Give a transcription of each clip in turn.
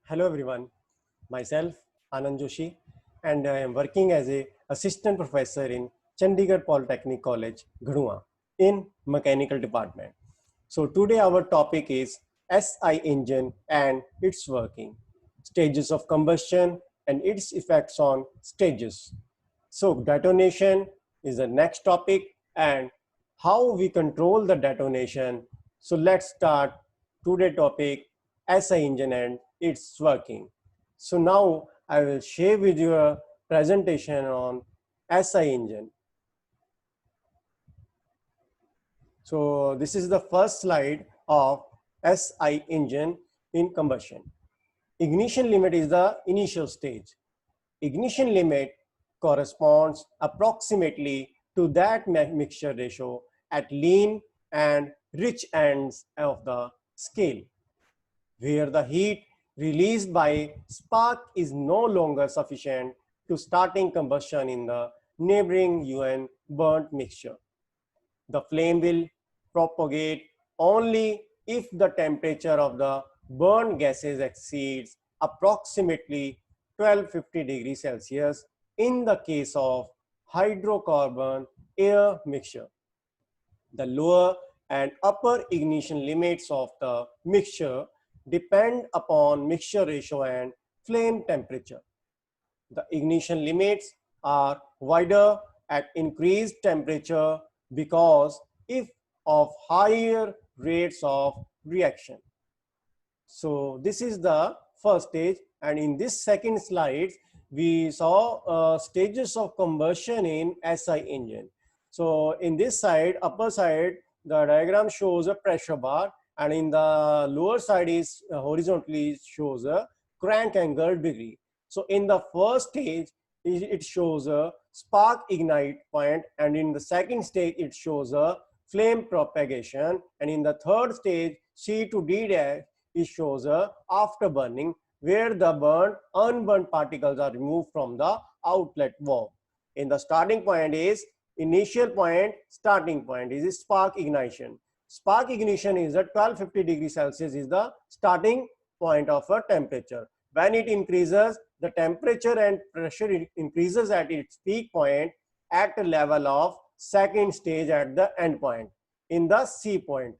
Hello everyone, myself Anand Joshi and I am working as a assistant professor in Chandigarh Polytechnic College, Ghadua in mechanical department. So today our topic is SI engine and its working, stages of combustion and its effects on stages. So detonation is the next topic and how we control the detonation. So let's start today's topic SI engine and its working. So now I will share with you a presentation on SI engine. So this is the first slide of SI engine in combustion. Ignition limit is the initial stage. Ignition limit corresponds approximately to that mixture ratio at lean and rich ends of the scale, where the heat released by spark is no longer sufficient to starting combustion in the neighboring UN burnt mixture. The flame will propagate only if the temperature of the burned gases exceeds approximately 1250 degrees Celsius in the case of hydrocarbon air mixture. The lower and upper ignition limits of the mixture depend upon mixture ratio and flame temperature. The ignition limits are wider at increased temperature because if of higher rates of reaction. So this is the first stage, and in this second slide we saw stages of combustion in SI engine. So in this side, upper side, the diagram shows a pressure bar, and in the lower side is horizontally shows a crank angle degree. So in the first stage, it shows a spark ignite point, and in the second stage, it shows a flame propagation, and in the third stage, C to D dash, it shows a afterburning, where the unburned particles are removed from the outlet valve. In the starting point is initial point, starting point is spark ignition. Spark ignition is at 1250 degrees Celsius is the starting point of a temperature. When it increases, the temperature and pressure increases at its peak point at a level of second stage at the end point in the C point.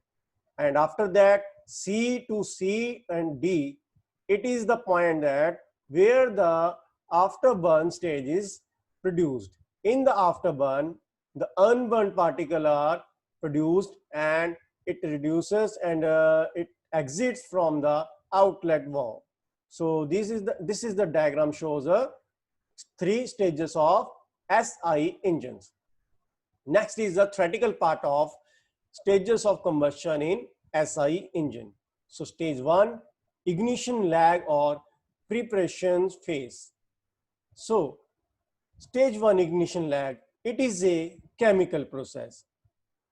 And after that, C to C and D, it is the point that where the afterburn stage is produced. In the afterburn, the unburned particles are produced and it reduces and it exits from the outlet valve. So this is the diagram shows three stages of SI engines. Next is the theoretical part of stages of combustion in SI engine. So stage 1, ignition lag or preparation phase. So stage 1 ignition lag, it is a chemical process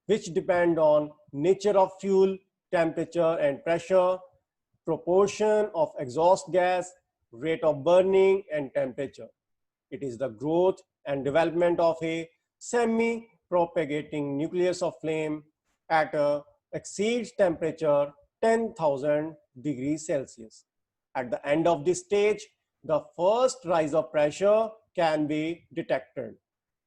which depend on nature of fuel, temperature and pressure, proportion of exhaust gas, rate of burning and temperature. It is the growth and development of a semi-propagating nucleus of flame at a exceeds temperature 10,000 degrees Celsius. At the end of this stage, the first rise of pressure can be detected.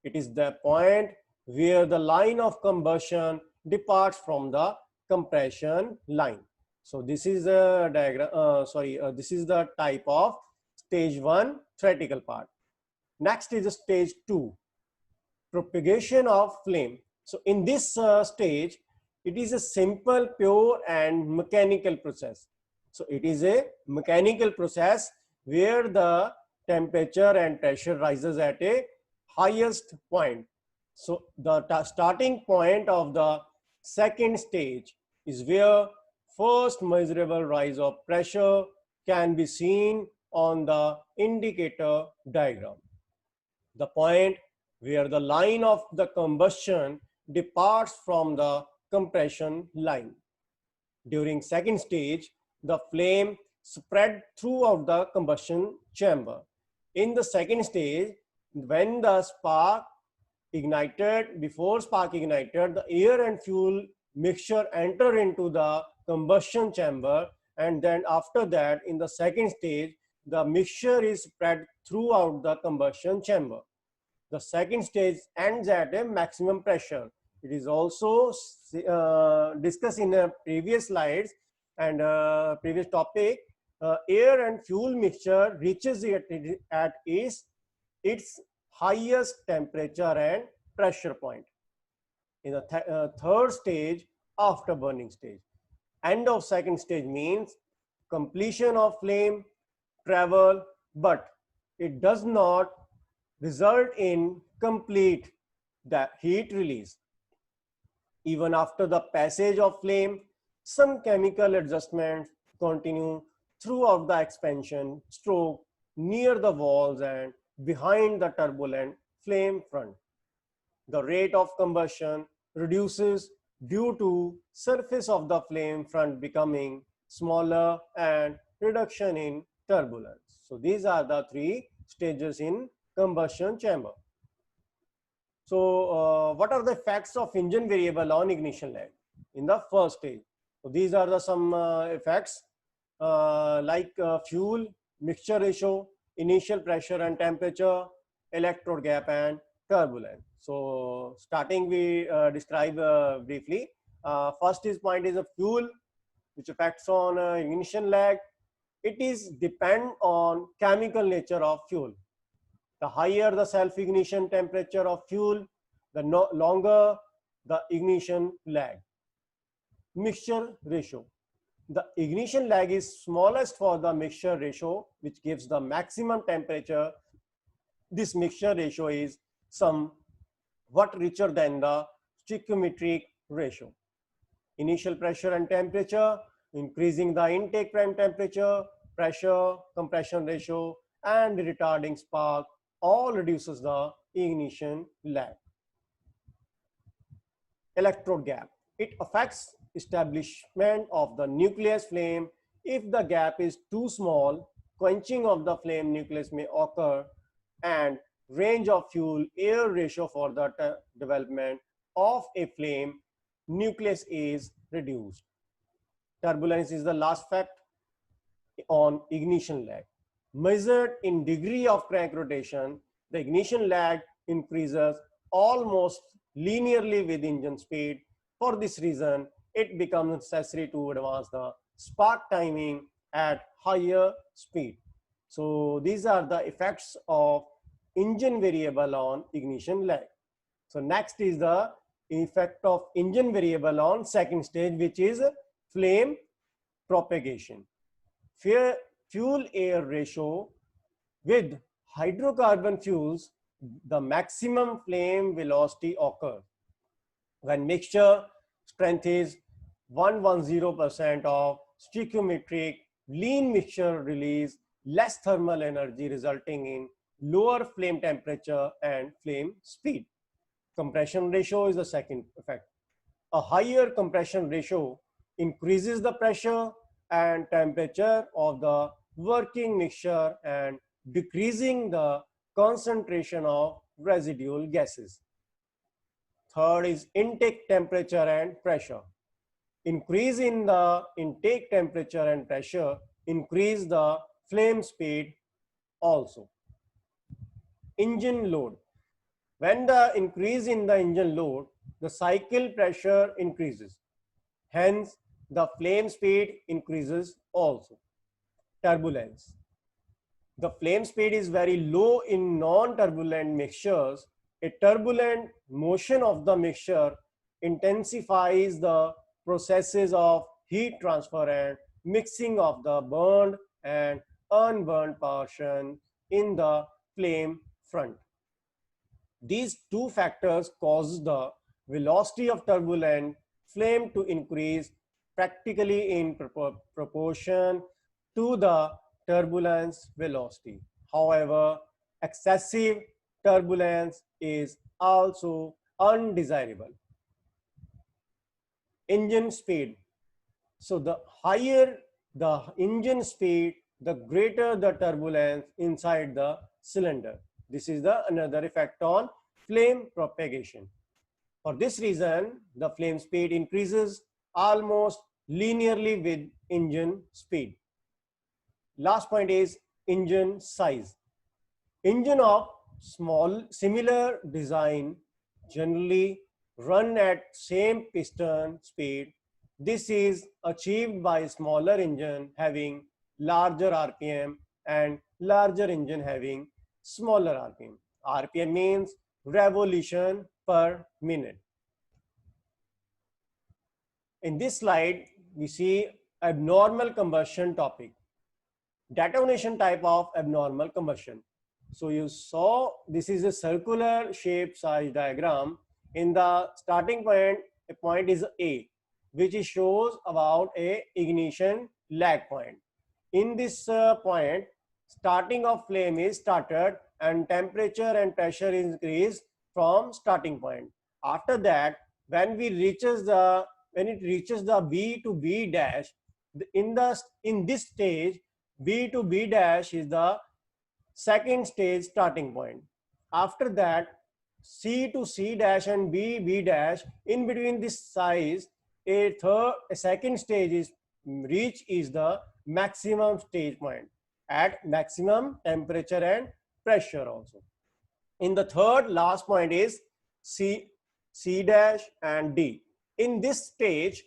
It is the point where the line of combustion departs from the compression line. So this is a diagram, this is the type of stage 1 theoretical part. Next is stage 2, propagation of flame. So in this stage, it is a simple, pure and mechanical process. So it is a mechanical process where the temperature and pressure rises at a highest point. So the starting point of the second stage is where first measurable rise of pressure can be seen on the indicator diagram. The point where the line of the combustion departs from the compression line. During second stage, the flame spread throughout the combustion chamber. In the second stage, when the spark ignited, before spark ignited, the air and fuel mixture enter into the combustion chamber, and then after that, in the second stage, the mixture is spread throughout the combustion chamber. The second stage ends at a maximum pressure. It is also discussed in a previous slides and previous topic. Air and fuel mixture reaches at its highest temperature and pressure point in the third stage after burning stage. End of second stage means completion of flame travel, but it does not result in complete heat release. Even after the passage of flame, some chemical adjustments continue throughout the expansion stroke near the walls and behind the turbulent flame front. The rate of combustion reduces due to surface of the flame front becoming smaller and reduction in turbulence. So these are the three stages in combustion chamber. So what are the effects of engine variable on ignition lag in the first stage? So these are the some effects like fuel mixture ratio, initial pressure and temperature, electrode gap and turbulence. So starting we describe briefly. First is point is a fuel which affects on ignition lag. It is depend on chemical nature of fuel. The higher the self-ignition temperature of fuel, the longer the ignition lag. Mixture ratio. The ignition lag is smallest for the mixture ratio, which gives the maximum temperature. This mixture ratio is somewhat richer than the stoichiometric ratio. Initial pressure and temperature, increasing the intake prime temperature, pressure, compression ratio, and retarding spark all reduces the ignition lag. Electrode gap. It affects establishment of the nucleus flame. If the gap is too small, quenching of the flame nucleus may occur, and range of fuel air ratio for the development of a flame nucleus is reduced. Turbulence is the last fact on ignition lag. Measured in degree of crank rotation, the ignition lag increases almost linearly with engine speed. For this reason, it becomes necessary to advance the spark timing at higher speed. So these are the effects of engine variable on ignition lag. So next is the effect of engine variable on second stage, which is flame propagation. Fuel air ratio with hydrocarbon fuels, the maximum flame velocity occurs when mixture strength is 110% of stoichiometric. Lean mixture release less thermal energy, resulting in lower flame temperature and flame speed. Compression ratio is the second effect. A higher compression ratio increases the pressure and temperature of the working mixture and decreasing the concentration of residual gases. Third is intake temperature and pressure. Increase in the intake temperature and pressure increase the flame speed also. Engine load. When the increase in the engine load, the cycle pressure increases. Hence, the flame speed increases also. Turbulence. The flame speed is very low in non-turbulent mixtures. A turbulent motion of the mixture intensifies the processes of heat transfer and mixing of the burned and unburned portion in the flame front. These two factors cause the velocity of turbulent flame to increase practically in proportion to the turbulence velocity. However, excessive turbulence is also undesirable. Engine speed. So the higher the engine speed, the greater the turbulence inside the cylinder. This is the another effect on flame propagation. For this reason, the flame speed increases almost linearly with engine speed. Last point is engine size. Engine of small similar design generally run at same piston speed. This is achieved by smaller engine having larger RPM and larger engine having smaller RPM. RPM means revolution per minute. In this slide, we see abnormal combustion topic. Detonation type of abnormal combustion. So you saw this is a circular shape size diagram. In the starting point, a point is A, which shows about a ignition lag point. In this point, starting of flame is started and temperature and pressure increase from starting point. After that, when it reaches the B to B dash, in this stage, B to B dash is the second stage starting point. After that, C to C dash and B dash, in between this size, a second stage is reach is the maximum stage point at maximum temperature and pressure also. In the third last point is C dash and D. In this stage,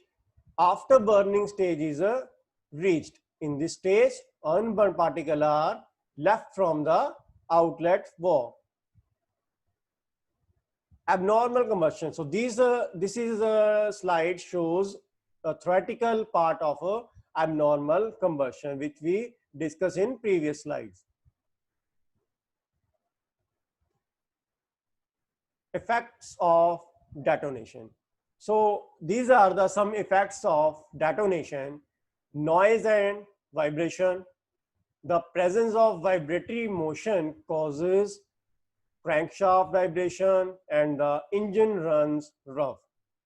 after burning stage is reached. In this stage, unburned particles are left from the outlet valve. Abnormal combustion. So this is a slide shows a theoretical part of abnormal combustion, which we discussed in previous slides. Effects of detonation. So these are some effects of detonation: noise and vibration. The presence of vibratory motion causes crankshaft vibration and the engine runs rough.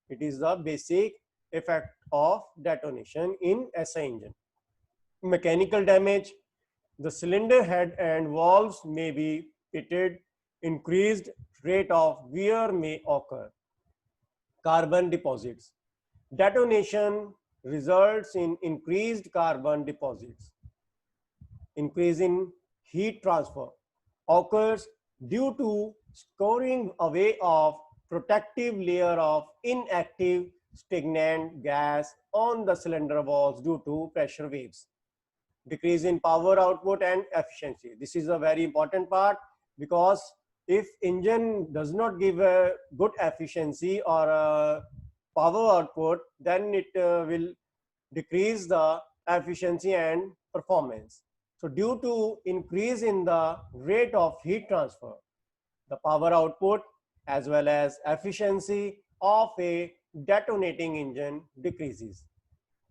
It is the basic effect of detonation in SI engine. Mechanical damage. The cylinder head and valves may be pitted. Increased rate of wear may occur. Carbon deposits. Detonation results in increased carbon deposits. Increase in heat transfer occurs due to scoring away of protective layer of inactive stagnant gas on the cylinder walls due to pressure waves. Decrease in power output and efficiency. This is a very important part, because if engine does not give a good efficiency or a power output, then it will decrease the efficiency and performance. So due to increase in the rate of heat transfer, the power output as well as efficiency of a detonating engine decreases.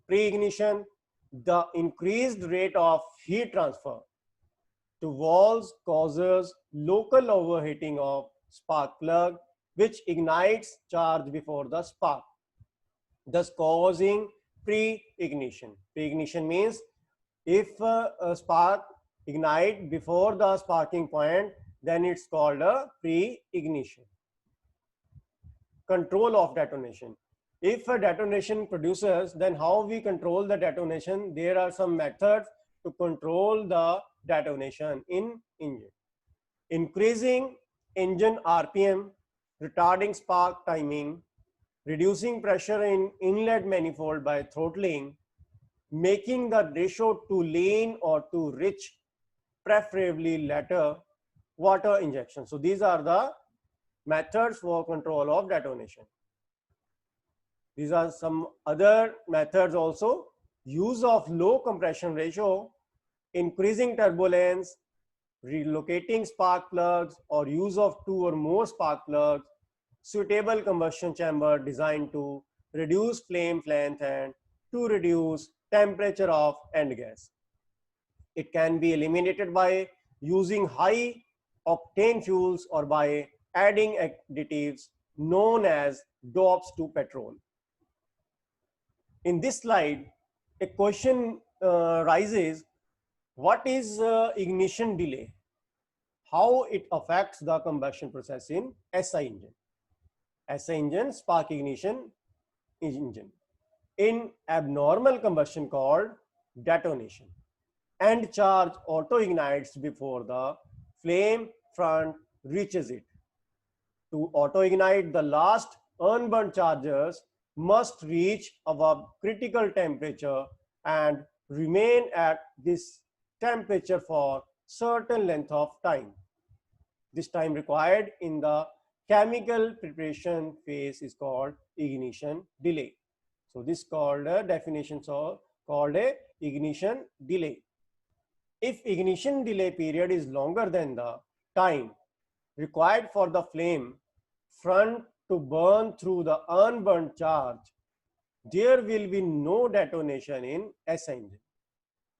Pre-ignition, the increased rate of heat transfer to valves causes local overheating of spark plug, which ignites charge before the spark, thus causing pre-ignition. Pre-ignition means if a spark ignite before the sparking point, then it's called a pre-ignition. Control of detonation. If a detonation produces, then how we control the detonation? There are some methods to control the detonation in engine. Increasing engine RPM, retarding spark timing, reducing pressure in inlet manifold by throttling, making the ratio to lean or to rich, preferably latter, water injection. So these are the methods for control of detonation. These are some other methods also: use of low compression ratio, increasing turbulence, relocating spark plugs, or use of 2 or more spark plugs, suitable combustion chamber designed to reduce flame length and to reduce temperature of end gas. It can be eliminated by using high octane fuels or by adding additives known as dopes to petrol. In this slide, a question rises: what is ignition delay? How it affects the combustion process in SI engine? SI engine, spark ignition engine. in abnormal combustion called detonation. End charge auto-ignites before the flame front reaches it. To auto-ignite, the last unburned charges must reach above critical temperature and remain at this temperature for certain length of time. This time required in the chemical preparation phase is called ignition delay. So this called a definition of called a ignition delay. If ignition delay period is longer than the time required for the flame front to burn through the unburned charge, there will be no detonation in SI engine.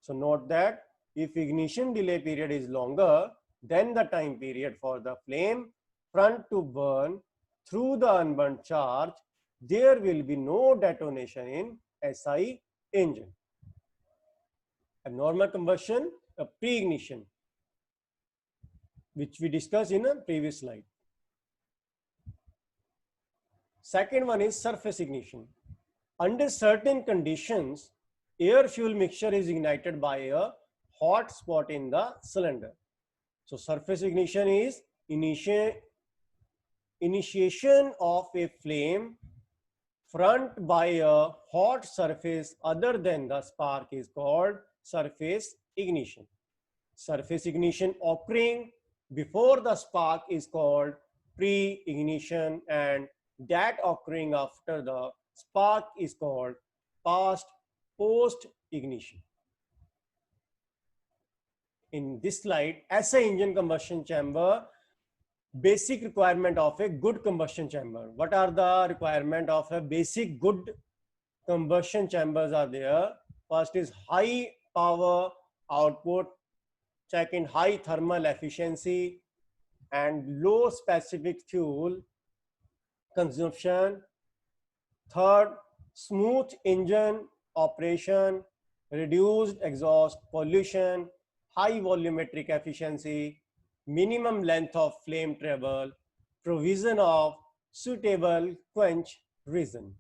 So note that if ignition delay period is longer than the time period for the flame front to burn through the unburned charge, there will be no detonation in SI engine. Abnormal combustion, a pre-ignition, which we discussed in a previous slide. Second one is surface ignition. Under certain conditions, air fuel mixture is ignited by a hot spot in the cylinder. So surface ignition is initiation of a flame front by a hot surface other than the spark is called surface ignition. Surface ignition occurring before the spark is called pre-ignition, and that occurring after the spark is called post-ignition. In this slide, SI engine combustion chamber, basic requirement of a good combustion chamber. What are the requirement of a basic good combustion chambers are there? First is high power output, second high thermal efficiency and low specific fuel consumption, third smooth engine operation, reduced exhaust pollution, high volumetric efficiency, minimum length of flame travel, provision of suitable quench reason.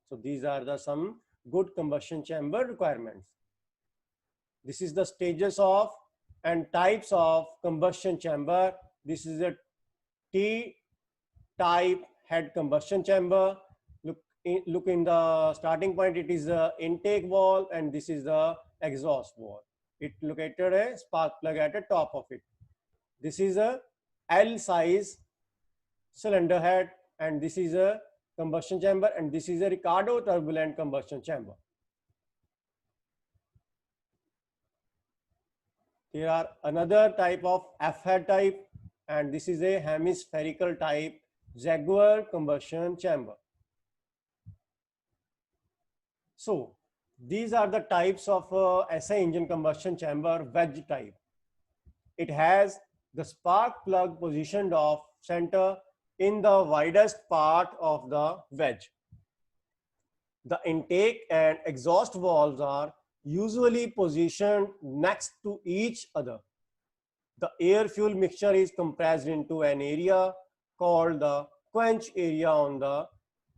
So these are the some good combustion chamber requirements. This is the stages of and types of combustion chamber. This is a T-type head combustion chamber. Look in the starting point, it is the intake valve and this is the exhaust valve. It located a spark plug at the top of it. This is a L size cylinder head and this is a combustion chamber and this is a Ricardo turbulent combustion chamber. Here are another type of F-head type and this is a hemispherical type Jaguar combustion chamber. So these are the types of SI engine combustion chamber wedge type. It has the spark plug positioned off center in the widest part of the wedge. The intake and exhaust valves are usually positioned next to each other. The air fuel mixture is compressed into an area called the quench area on the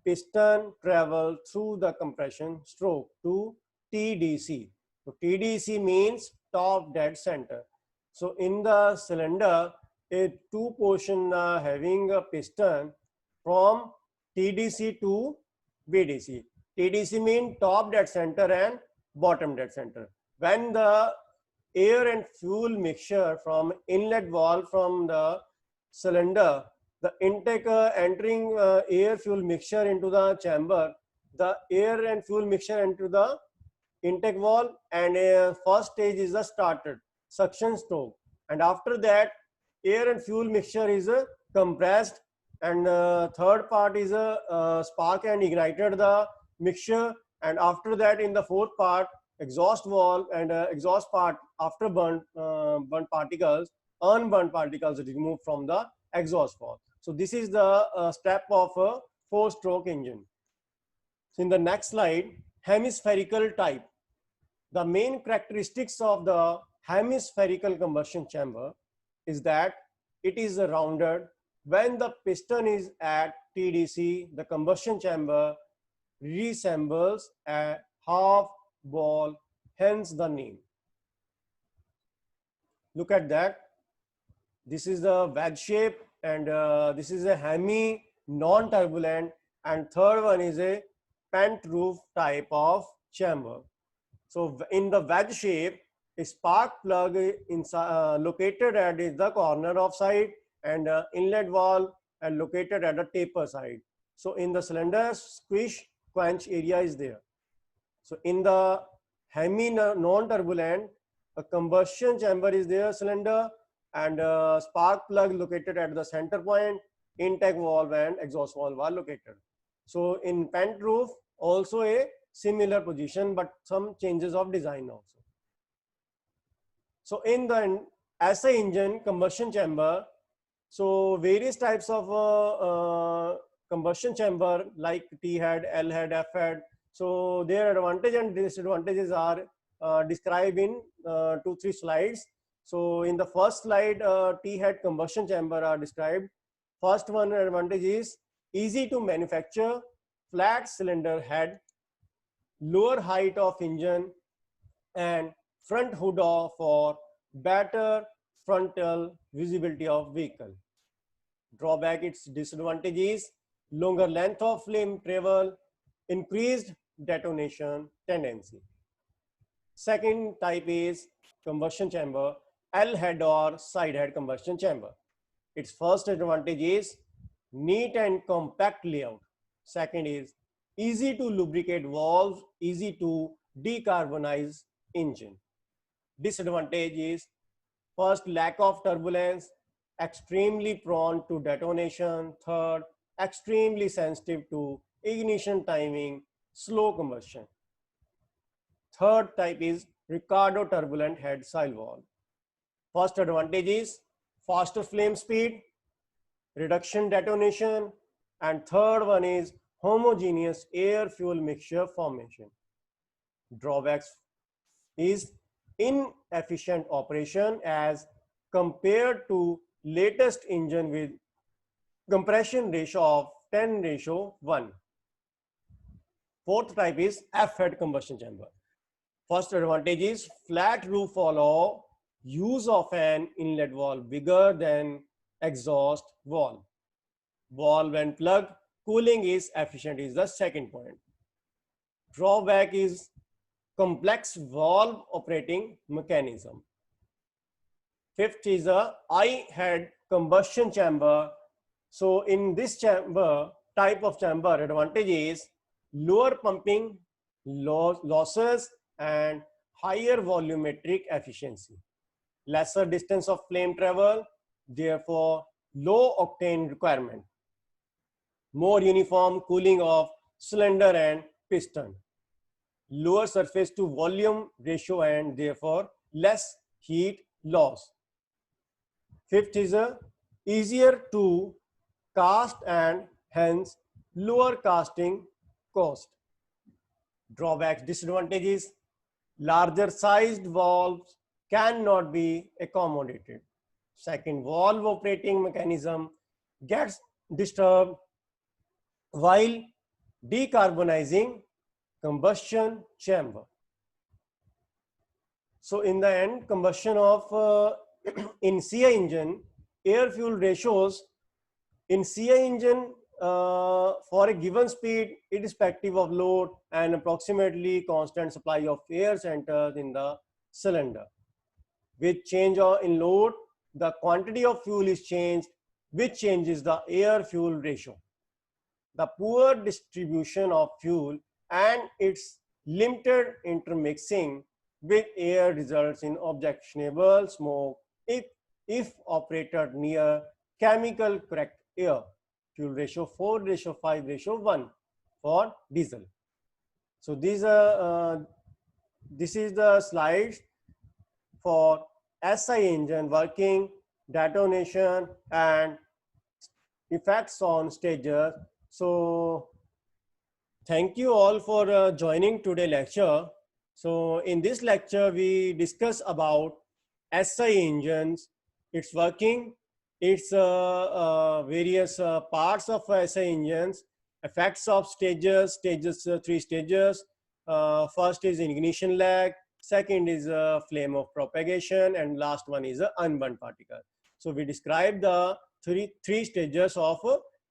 piston travel through the compression stroke to TDC. So TDC means top dead center. So in the cylinder, a two portion having a piston from TDC to BDC. TDC means top dead center and bottom dead center. When the air and fuel mixture from inlet valve from the cylinder, the intake entering air fuel mixture into the chamber, the air and fuel mixture into the intake valve, and first stage is the started suction stroke, and after that air and fuel mixture is compressed, and third part is a spark and ignited the mixture, and after that in the fourth part exhaust valve and exhaust part after burnt particles, unburnt particles removed from the exhaust valve. So this is the step of a four-stroke engine. So in the next slide, hemispherical type. The main characteristics of the hemispherical combustion chamber is that it is rounded. When the piston is at TDC, the combustion chamber resembles a half ball, hence the name. Look at that. This is the wedge shape, and this is a hemi non-turbulent, and third one is a pent roof type of chamber. So in the wedge shape, a spark plug located at the corner of side, and inlet valve and located at the taper side. So in the cylinder, squish quench area is there. So in the hemi non-turbulent, a combustion chamber is there, cylinder, and a spark plug located at the center point, intake valve and exhaust valve are located. So in pent roof, also a similar position, but some changes of design also. So in the SI engine combustion chamber, so various types of combustion chamber like T head, L head, F head. So their advantage and disadvantages are described in 2-3 slides. So in the first slide, T head combustion chamber are described. First one advantage is easy to manufacture, flat cylinder head, lower height of engine, and front hood for better frontal visibility of vehicle. Drawback, its disadvantage is longer length of flame travel, increased detonation tendency. Second type is combustion chamber, L head or side head combustion chamber. Its first advantage is neat and compact layout. Second is easy to lubricate valves, easy to decarbonize engine. Disadvantage is first, lack of turbulence, extremely prone to detonation. Third, extremely sensitive to ignition timing, slow combustion. Third type is Ricardo turbulent head silent valve. First advantage is faster flame speed, reduction detonation, and third one is homogeneous air fuel mixture formation. Drawbacks is inefficient operation as compared to latest engine with compression ratio of 10:1. Fourth type is F-head combustion chamber. First advantage is flat roof allow use of an inlet valve bigger than exhaust valve. Valve and plug cooling is efficient is the second point. Drawback is complex valve operating mechanism. Fifth is a I-head combustion chamber. So in this chamber, type of chamber, advantage is lower pumping losses and higher volumetric efficiency. Lesser distance of flame travel, therefore low octane requirement. More uniform cooling of cylinder and piston. Lower surface to volume ratio and therefore less heat loss. Fifth is a easier to cast and hence lower casting cost. Drawbacks, disadvantages, larger sized valves cannot be accommodated. Second, valve operating mechanism gets disturbed while decarbonizing combustion chamber. So in the end, combustion of in CI engine, air fuel ratios in CI engine for a given speed, irrespective of load and approximately constant supply of air centers in the cylinder. With change in load, the quantity of fuel is changed, which changes the air fuel ratio. The poor distribution of fuel and its limited intermixing with air results in objectionable smoke if operated near chemical correct air. Fuel ratio 4:5:1 for diesel. So these are this is the slides for SI engine working, detonation, and effects on stages. So thank you all for joining today's lecture. So in this lecture, we discuss about SI engines, its working, its various parts of SI engines, Effects of stages, three stages. First is ignition lag, second is flame of propagation, and last one is unburnt particle. So we describe the three stages of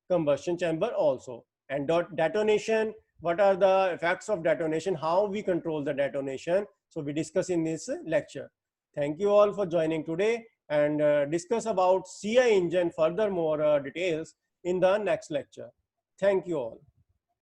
combustion chamber also. And detonation, what are the effects of detonation, how we control the detonation. So we discuss in this lecture. Thank you all for joining today, and discuss about CI engine further more details in the next lecture. Thank you all.